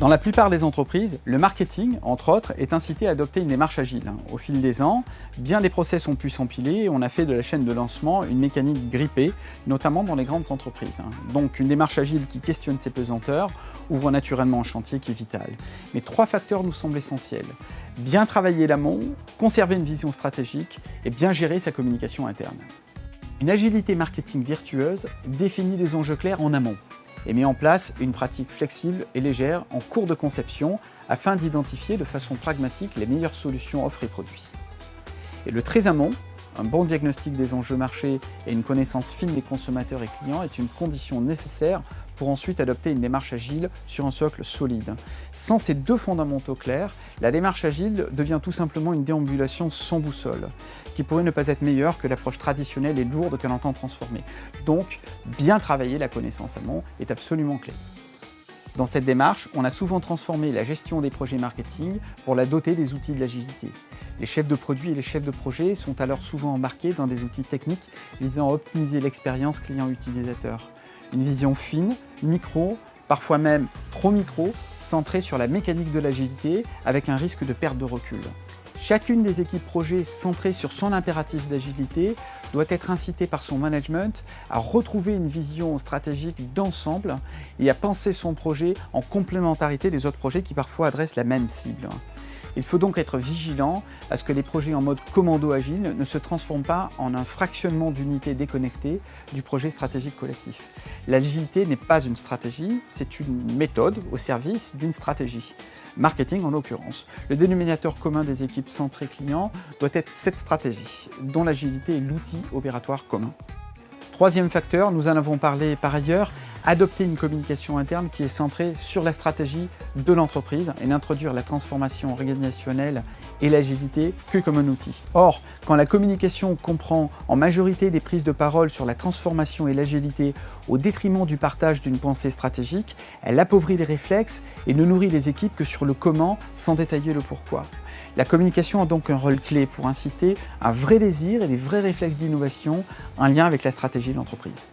Dans la plupart des entreprises, le marketing, entre autres, est incité à adopter une démarche agile. Au fil des ans, bien des process ont pu s'empiler et on a fait de la chaîne de lancement une mécanique grippée, notamment dans les grandes entreprises. Donc une démarche agile qui questionne ses pesanteurs ouvre naturellement un chantier qui est vital. Mais 3 facteurs nous semblent essentiels. Bien travailler l'amont, conserver une vision stratégique et bien gérer sa communication interne. Une agilité marketing virtueuse définit des enjeux clairs en amont et met en place une pratique flexible et légère en cours de conception afin d'identifier de façon pragmatique les meilleures solutions offres et produits. Et le très amont, un bon diagnostic des enjeux marché et une connaissance fine des consommateurs et clients est une condition nécessaire pour ensuite adopter une démarche agile sur un socle solide. Sans ces 2 fondamentaux clairs, la démarche agile devient tout simplement une déambulation sans boussole, qui pourrait ne pas être meilleure que l'approche traditionnelle et lourde qu'elle entend transformer. Donc, bien travailler la connaissance amont est absolument clé. Dans cette démarche, on a souvent transformé la gestion des projets marketing pour la doter des outils de l'agilité. Les chefs de produits et les chefs de projet sont alors souvent embarqués dans des outils techniques visant à optimiser l'expérience client-utilisateur. Une vision fine, micro, parfois même trop micro, centrée sur la mécanique de l'agilité avec un risque de perte de recul. Chacune des équipes projet centrée sur son impératif d'agilité doit être incitée par son management à retrouver une vision stratégique d'ensemble et à penser son projet en complémentarité des autres projets qui parfois adressent la même cible. Il faut donc être vigilant à ce que les projets en mode commando agile ne se transforment pas en un fractionnement d'unités déconnectées du projet stratégique collectif. L'agilité n'est pas une stratégie, c'est une méthode au service d'une stratégie. Marketing en l'occurrence. Le dénominateur commun des équipes centrées clients doit être cette stratégie, dont l'agilité est l'outil opératoire commun. Troisième facteur, nous en avons parlé par ailleurs, adopter une communication interne qui est centrée sur la stratégie de l'entreprise et n'introduire la transformation organisationnelle et l'agilité que comme un outil. Or, quand la communication comprend en majorité des prises de parole sur la transformation et l'agilité au détriment du partage d'une pensée stratégique, elle appauvrit les réflexes et ne nourrit les équipes que sur le comment sans détailler le pourquoi. La communication a donc un rôle clé pour inciter un vrai désir et des vrais réflexes d'innovation en lien avec la stratégie de l'entreprise.